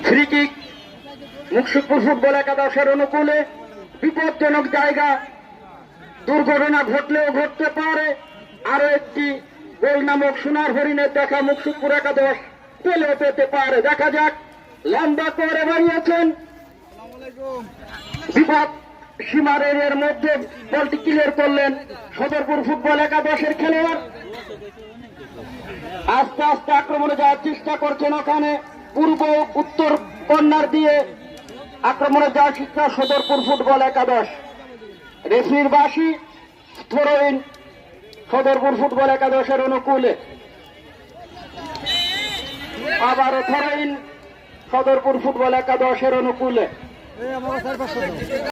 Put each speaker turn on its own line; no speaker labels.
Free kick Muksudpur football একাদশের অনুকূলে। বিপজ্জনক জায়গা, দুর্ঘটনা ঘটলেও ঘটতে পারে। আরো একটি গোল নামক সোনার হরিণের দেখা মুকসুদপুর একাদশ পেলেও পেতে পারে। দেখা যাক, লম্বা করে বাড়িয়েছেন, বিপদ সীমারের এর মধ্যে বলটি ক্লিয়ার করলেন সদরপুর ফুটবল একাদশের খেলোয়াড়। আস্তে আস্তে আক্রমণে যাওয়ার চেষ্টা করছেন, ওখানে পূর্ব উত্তর কর্নার দিয়ে আক্রমণে যাওয়ার চেষ্টা সদরপুর ফুটবল একাদশ। রেফরির বাঁশি, থ্রো-ইন সদরপুর ফুটবল একাদশের অনুকূলে। আবারও থ্রো-ইন সদরপুর ফুটবল একাদশের অনুকূলে।